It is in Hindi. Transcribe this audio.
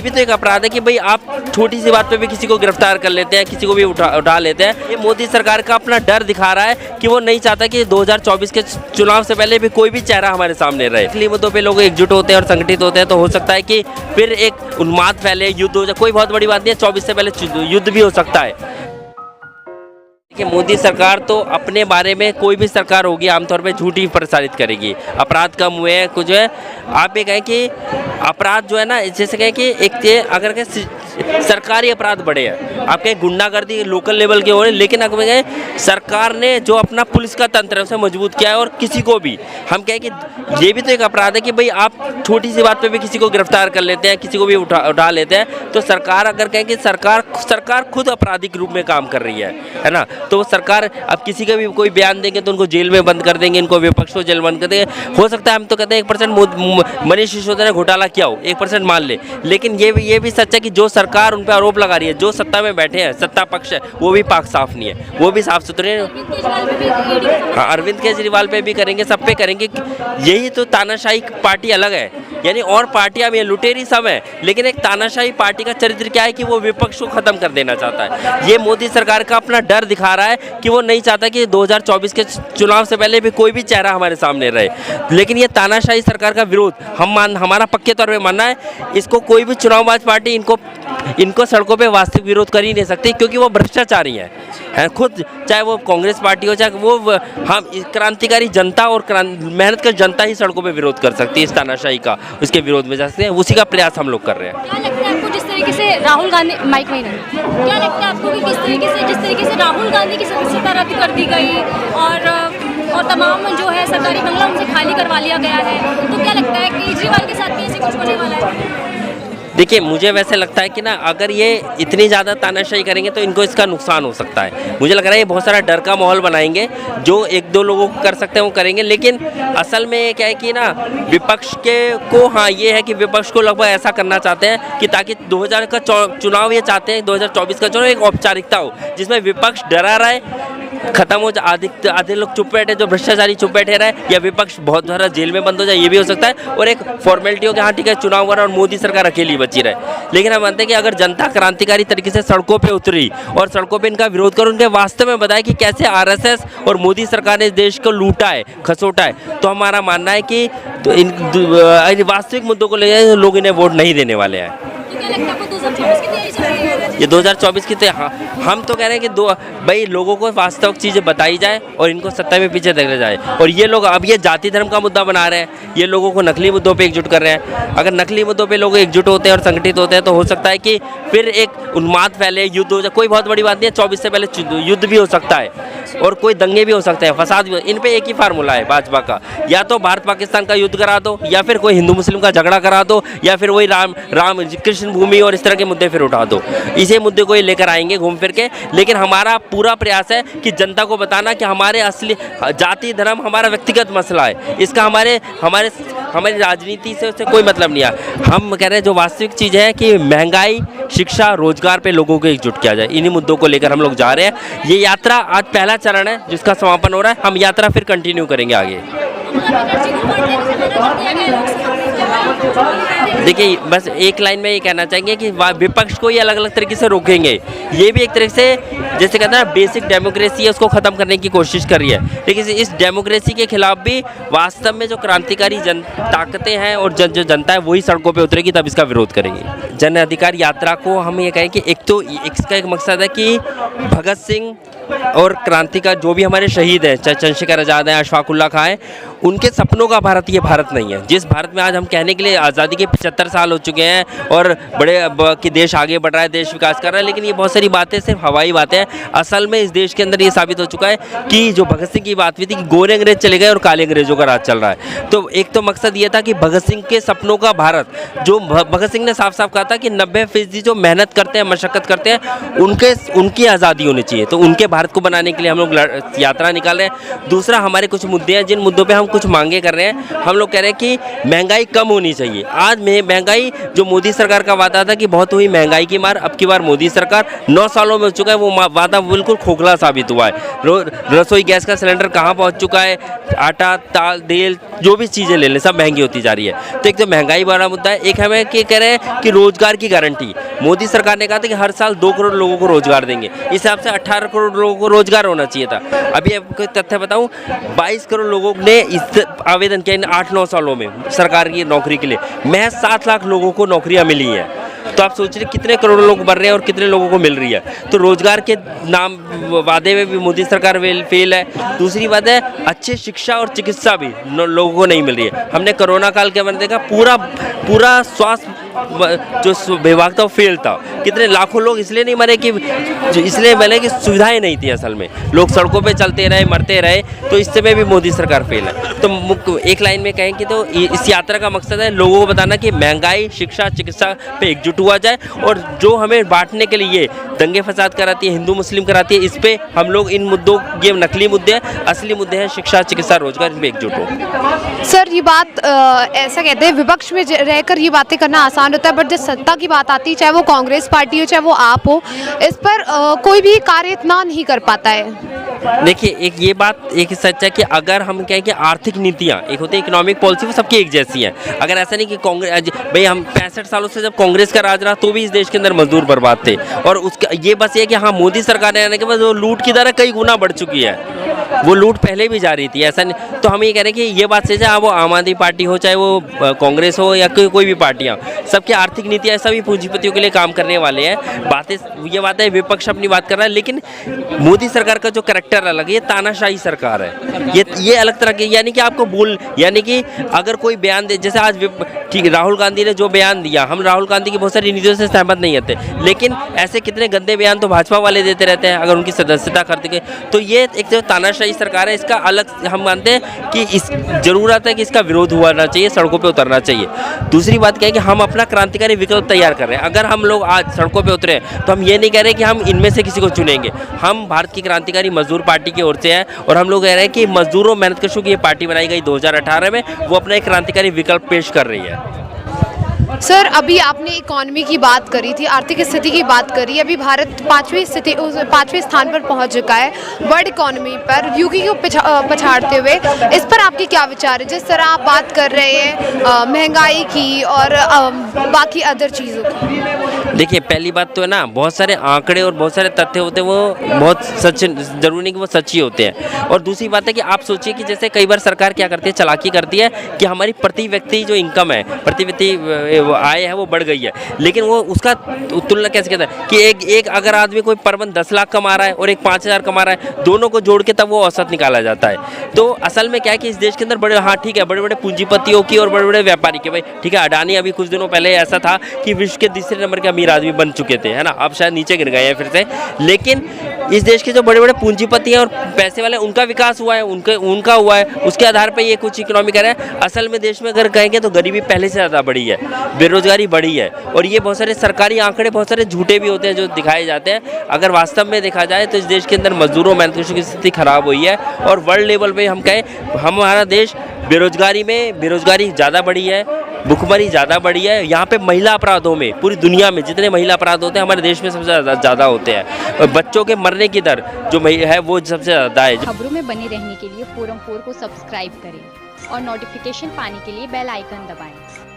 ये भी तो एक अपराध है कि भाई आप छोटी सी बात पे भी किसी को गिरफ्तार कर लेते हैं, किसी को भी उठा लेते हैं। ये मोदी सरकार का अपना डर दिखा रहा है कि वो नहीं चाहता कि 2024 के चुनाव से पहले भी कोई भी चेहरा हमारे सामने रहे। इसलिए मुद्दों पे लोग एकजुट होते हैं और संगठित होते हैं, तो हो सकता है कि फिर एक उन्माद फैले, युद्ध हो जाए। कोई बहुत बड़ी बात नहीं है, 24 से पहले युद्ध भी हो सकता है। कि मोदी सरकार तो अपने बारे में, कोई भी सरकार होगी आमतौर पे झूठ ही प्रसारित करेगी। अपराध कम हुए हैं कुछ है, आप ये कहें कि अपराध जो है ना, जैसे कहें कि एक अगर कहें सरकारी अपराध बढ़े हैं, आप कहें गुंडागर्दी लोकल लेवल के हो रहे हैं, लेकिन अगर कहें सरकार ने जो अपना पुलिस का तंत्र है उसे मजबूत किया है। और किसी को भी हम कहें कि ये भी तो एक अपराध है कि भाई आप छोटी सी बात पे भी किसी को गिरफ्तार कर लेते हैं, किसी को भी उठा लेते हैं। तो सरकार अगर कहें कि सरकार खुद आपराधिक रूप में काम कर रही है ना, तो सरकार अब किसी का भी कोई बयान देंगे तो उनको जेल में बंद कर देंगे, इनको विपक्ष को जेल बंद कर देंगे। हो सकता है हम तो कहते हैं 1% मनीष सिसोदिया ने घोटाला किया हो, 1% मान ले, लेकिन ये भी सच है कि जो सरकार उन पर आरोप लगा रही है, जो सत्ता में बैठे हैं, सत्ता पक्ष है, वो भी पाक साफ नहीं है, वो भी साफ सुथरे। हाँ, अरविंद केजरीवाल पे भी करेंगे, सब पे करेंगे। यही तो तानाशाही पार्टी अलग है, यानी और पार्टियां भी हैं, लुटेरी सब है, लेकिन एक तानाशाही पार्टी का चरित्र क्या है कि वो विपक्ष को खत्म कर देना चाहता है। ये मोदी सरकार का अपना डर दिखा रहा है कि वो नहीं चाहता कि 2024 के चुनाव से पहले भी कोई भी चेहरा हमारे सामने रहे। लेकिन ये तानाशाही सरकार का विरोध हमारा पक्के तौर पे मानना है, इसको कोई भी चुनावबाज पार्टी इनको सड़कों पे वास्तविक विरोध कर ही नहीं सकती, क्योंकि वो भ्रष्टाचारी हैं खुद, चाहे वो कांग्रेस पार्टी हो, चाहे वो हम क्रांतिकारी जनता और मेहनत कर जनता ही सड़कों पे विरोध कर सकती है इस तानाशाही का, उसके विरोध में जा सकते हैं। उसी का प्रयास हम लोग कर रहे हैं। क्या लगता है आपको जिस तरीके से राहुल गांधी माइक में ही नहीं, क्या लगता है आपको कि जिस तरीके से राहुल गांधी की सदस्यता रद्द कर दी गई और तमाम जो है सरकारी बंगला उनसे खाली करवा लिया गया है, तो क्या लगता है केजरीवाल के साथ भी ऐसे कुछ होने वाला है? देखिए, मुझे वैसे लगता है कि ना, अगर ये इतनी ज़्यादा तानाशाही करेंगे तो इनको इसका नुकसान हो सकता है। मुझे लग रहा है ये बहुत सारा डर का माहौल बनाएंगे, जो एक दो लोगों को कर सकते हैं वो करेंगे, लेकिन असल में ये क्या है कि ना, विपक्ष को हाँ ये है कि विपक्ष को लगभग ऐसा करना चाहते हैं कि ताकि 2000 का चुनाव, ये चाहते हैं 2024 का चुनाव एक औपचारिकता हो, जिसमें विपक्ष डरा रहे, खत्म हो जाए, आधे लोग चुप बैठे, जो भ्रष्टाचारी चुप बैठे रहे, या विपक्ष बहुत सारा जेल में बंद हो जाए, ये भी हो सकता है। और एक फॉर्मेलिटी हो कि हाँ ठीक है, चुनाव हो रहा है और मोदी सरकार अकेली बची रहे। लेकिन हम मानते हैं कि अगर जनता क्रांतिकारी तरीके से सड़कों पे उतरी और सड़कों पे इनका विरोध कर उनके वास्तव में बताया कि कैसे आरएसएस और मोदी सरकार ने देश को लूटा है, खसोटा है, तो हमारा मानना है कि इन वास्तविक मुद्दों को ले जाए लोग इन्हें वोट नहीं देने वाले हैं। ये 2024 की हम तो कह रहे हैं कि भाई लोगों को वास्तविक चीज़ें बताई जाए और इनको सत्ता में पीछे देखा जाए। और ये लोग अब ये जाति धर्म का मुद्दा बना रहे हैं, ये लोगों को नकली मुद्दों पे एकजुट कर रहे हैं। अगर नकली मुद्दों पे लोग एकजुट होते हैं और संगठित होते हैं, तो हो सकता है कि फिर एक उन्माद फैले, युद्ध हो जाए। कोई बहुत बड़ी बात नहीं है, 24 से पहले युद्ध भी हो सकता है और कोई दंगे भी हो सकते हैं, फसाद भी। इन पे एक ही फार्मूला है भाजपा का, या तो भारत पाकिस्तान का युद्ध करा दो, या फिर कोई हिंदू मुस्लिम का झगड़ा करा दो, या फिर वही राम कृष्ण भूमि और इस तरह के मुद्दे फिर उठा दो। इसी मुद्दे को ये लेकर आएंगे घूम फिर के। लेकिन हमारा पूरा प्रयास है कि जनता को बताना कि हमारे असली जाति धर्म हमारा व्यक्तिगत मसला है, इसका हमारी राजनीति से उससे कोई मतलब नहीं है। हम कह रहे हैं जो वास्तविक चीज़ है कि महंगाई, शिक्षा, रोजगार पे लोगों को एकजुट किया जाए। इन्हीं मुद्दों को लेकर हम लोग जा रहे हैं। ये यात्रा आज पहला चरण है जिसका समापन हो रहा है, हम यात्रा फिर कंटिन्यू करेंगे आगे। देखिए, बस एक लाइन में ये कहना चाहेंगे कि विपक्ष को ये अलग अलग तरीके से रोकेंगे। ये भी एक तरह से जैसे कहते हैं ना, बेसिक डेमोक्रेसी है, उसको ख़त्म करने की कोशिश कर रही है। लेकिन इस डेमोक्रेसी के खिलाफ भी वास्तव में जो क्रांतिकारी ताकतें हैं और जो जनता है वही सड़कों पे उतरेगी, तब इसका विरोध करेगी। जन अधिकार यात्रा को हम ये कहें कि इसका एक मकसद है कि भगत सिंह और क्रांति का जो भी हमारे शहीद हैं, चाहे चंद्रशेखर आज़ाद हैं, अशफाक उल्लाह खां हैं, उनके सपनों का भारत ये भारत नहीं है। जिस भारत में आज हम कहने के लिए आज़ादी के 75 साल हो चुके हैं और कि देश आगे बढ़ रहा है, देश विकास कर रहा है, लेकिन ये बहुत सारी बातें सिर्फ हवाई बातें हैं। असल में इस देश के अंदर ये साबित हो चुका है कि जो भगत सिंह की बात हुई थी कि गोरे अंग्रेज चले गए और काले अंग्रेजों का राज चल रहा है। तो एक तो मकसद ये था कि भगत सिंह के सपनों का भारत, जो भगत सिंह ने साफ साफ कहा था कि 90% जो मेहनत करते हैं, मशक्कत करते हैं, उनकी आज़ादी होनी चाहिए। तो उनके भारत को बनाने के लिए हम लोग यात्रा निकाल रहे हैं। दूसरा, हमारे कुछ मुद्दे हैं जिन मुद्दों पर हम कुछ मांगे कर रहे हैं। हम लोग कह रहे हैं कि महंगाई कम होनी चाहिए। आज महंगाई जो मोदी सरकार का वादा था कि बहुत हुई महंगाई की मार, अब की बार मोदी सरकार 9 सालों में हो चुका है, वो वादा बिल्कुल खोखला साबित हुआ है। रसोई गैस का सिलेंडर कहाँ पहुँच चुका है, आटा दाल तेल जो भी चीज़ें ले लें सब महंगी होती जा रही है। तो एक तो महंगाई बड़ा मुद्दा है, एक हमें क्या कह रहे हैं कि रोजगार की गारंटी। मोदी सरकार ने कहा था कि हर साल 2 करोड़ लोगों को रोजगार देंगे, इस हिसाब से 18 करोड़ लोगों को रोजगार होना चाहिए था। अभी आपको तथ्य बताऊं, 22 करोड़ लोगों ने इस आवेदन किया इन 8-9 सालों में सरकार की नौकरी के लिए। महज 7 लाख लोगों को नौकरियां मिली हैं। तो आप सोच रहे कितने करोड़ लोग बढ़ रहे हैं और कितने लोगों को मिल रही है। तो रोजगार के नाम वादे में भी मोदी सरकार फेल है। दूसरी बात है, अच्छी शिक्षा और चिकित्सा भी लोगों को नहीं मिल रही है। हमने कोरोना काल के अंदर देखा पूरा स्वास्थ्य जो विभाग था वो फेल था। कितने लाखों लोग इसलिए नहीं मरे कि इसलिए मरे कि सुविधाएं नहीं थी। असल में लोग सड़कों पे चलते रहे, मरते रहे। तो इससे में भी मोदी सरकार फेल है। तो एक लाइन में कहें कि तो इस यात्रा का मकसद है लोगों को बताना कि महंगाई, शिक्षा, चिकित्सा पे एकजुट हुआ जाए, और जो हमें बांटने के लिए दंगे फसाद कराती है, हिंदू मुस्लिम कराती है, इस पे हम लोग इन मुद्दों, ये नकली मुद्दे हैं, असली मुद्दे हैं शिक्षा, चिकित्सा, रोजगार, इन पे एकजुट हो। सर ये बात ऐसा कहते हैं विपक्ष में रहकर ये बातें करना आसान होता है, बट जब सत्ता की बात आती है, चाहे वो कांग्रेस पार्टी हो चाहे वो आप हो, इस पर कोई भी कार्य इतना नहीं कर पाता है। देखिए, एक ये बात एक सच है कि अगर हम कहें कि आर्थिक नीतियाँ एक होती है इकोनॉमिक पॉलिसी, वो सबकी एक जैसी है। अगर ऐसा नहीं कि कांग्रेस, भाई हम 65 सालों से जब कांग्रेस का राज रहा तो भी इस देश के अंदर मजदूर बर्बाद थे, और उसका ये बस ये कि हाँ मोदी सरकार ने आने के बाद वो लूट की दर कई गुना बढ़ चुकी है। वो लूट पहले भी जारी थी, ऐसा नहीं। तो हम ये कह रहे हैं कि ये बात से चाहे वो आम आदमी पार्टी हो, चाहे वो कांग्रेस हो या कोई भी पार्टियाँ, सबकी आर्थिक नीतियाँ सभी पूंजीपतियों के लिए काम करने वाले हैं। ये बात है विपक्ष अपनी बात कर रहा है, लेकिन मोदी सरकार का जो करैक्टर अलग है, ये तानाशाही सरकार है। ये अलग तरह की, यानी कि आपको यानी कि अगर कोई बयान दे, जैसे आज ठीक राहुल गांधी ने जो बयान दिया, हम राहुल गांधी की बहुत सारी नीतियों से सहमत नहीं होते, लेकिन ऐसे कितने गंदे बयान तो भाजपा वाले देते रहते हैं अगर उनकी सदस्यता करते के। तो ये एक जो तानाशाही सरकार है, इसका अलग हम मानते हैं कि इस जरूरत है कि इसका विरोध होना चाहिए, सड़कों पे उतरना चाहिए। दूसरी बात क्या है कि हम अपना क्रांतिकारी विकल्प तैयार कर रहे हैं। अगर हम लोग आज सड़कों पे उतरे तो हम ये नहीं कह रहे कि हम इनमें से किसी को चुनेंगे। हम भारत की क्रांतिकारी मजदूर पार्टी की ओर से हैं, और हम लोग कह रहे हैं कि मजदूरों मेहनतकशों की ये पार्टी बनाई गई 2018 में, वो अपना एक क्रांतिकारी विकल्प पेश कर रही है। सर अभी आपने इकोनॉमी की बात करी थी, आर्थिक स्थिति की बात करी। अभी भारत 5वें स्थान पर पहुंच चुका है वर्ल्ड इकोनॉमी पर, यूके को पछाड़ते हुए। इस पर आपके क्या विचार है, जिस तरह आप बात कर रहे हैं महंगाई की और बाकी अदर चीज़ों की? देखिए, पहली बात तो है ना, बहुत सारे आंकड़े और बहुत सारे तथ्य होते हैं, वो बहुत सच, जरूरी नहीं कि वो सच्ची होते हैं। और दूसरी बात है कि आप सोचिए कि जैसे कई बार सरकार क्या करती है, चालाकी करती है कि हमारी प्रति व्यक्ति जो इनकम है, प्रति व्यक्ति आय है वो बढ़ गई है, लेकिन वो उसका तुलना कैसे कहता है कि एक अगर आदमी कोई परमन 10 लाख कमा रहा है और एक 5,000 कमा रहा है, दोनों को जोड़ के तब वो औसत निकाला जाता है। तो असल में क्या है कि इस देश के अंदर बड़े, हाँ ठीक है, बड़े बड़े पूंजीपतियों की और बड़े बड़े व्यापारी के, भाई ठीक है, अडानी अभी कुछ दिनों पहले ऐसा था कि विश्व के 3रे नंबर के अमीर आदमी बन चुके थे, है ना, अब शायद नीचे गिर गए हैं फिर से। लेकिन इस देश के जो बड़े बड़े पूंजीपति हैं और पैसे वाले, उनका विकास हुआ है, उनका हुआ है, उसके आधार पर ये कुछ इकोनॉमी कर रहा है। असल में देश में अगर कहेंगे तो गरीबी पहले से ज़्यादा बढ़ी है, बेरोजगारी बढ़ी है, और ये बहुत सारे सरकारी आंकड़े बहुत सारे झूठे भी होते हैं जो दिखाए जाते हैं। अगर वास्तव में देखा जाए तो इस देश के अंदर मजदूरों मेहनतकशों की स्थिति खराब हुई है, और वर्ल्ड लेवल पे हम कहें हमारा देश बेरोजगारी ज़्यादा बढ़ी है, भुखमरी ज़्यादा बढ़ी है। यहाँ पे महिला अपराधों में, पूरी दुनिया में जितने महिला अपराध होते हैं हमारे देश में सबसे ज़्यादा होते हैं, और बच्चों के मरने की दर जो है वो सबसे ज़्यादा है। खबरों में बने रहने के लिए फोरम 4 को सब्सक्राइब करें और नोटिफिकेशन पाने के लिए बेल आइकन दबाएं।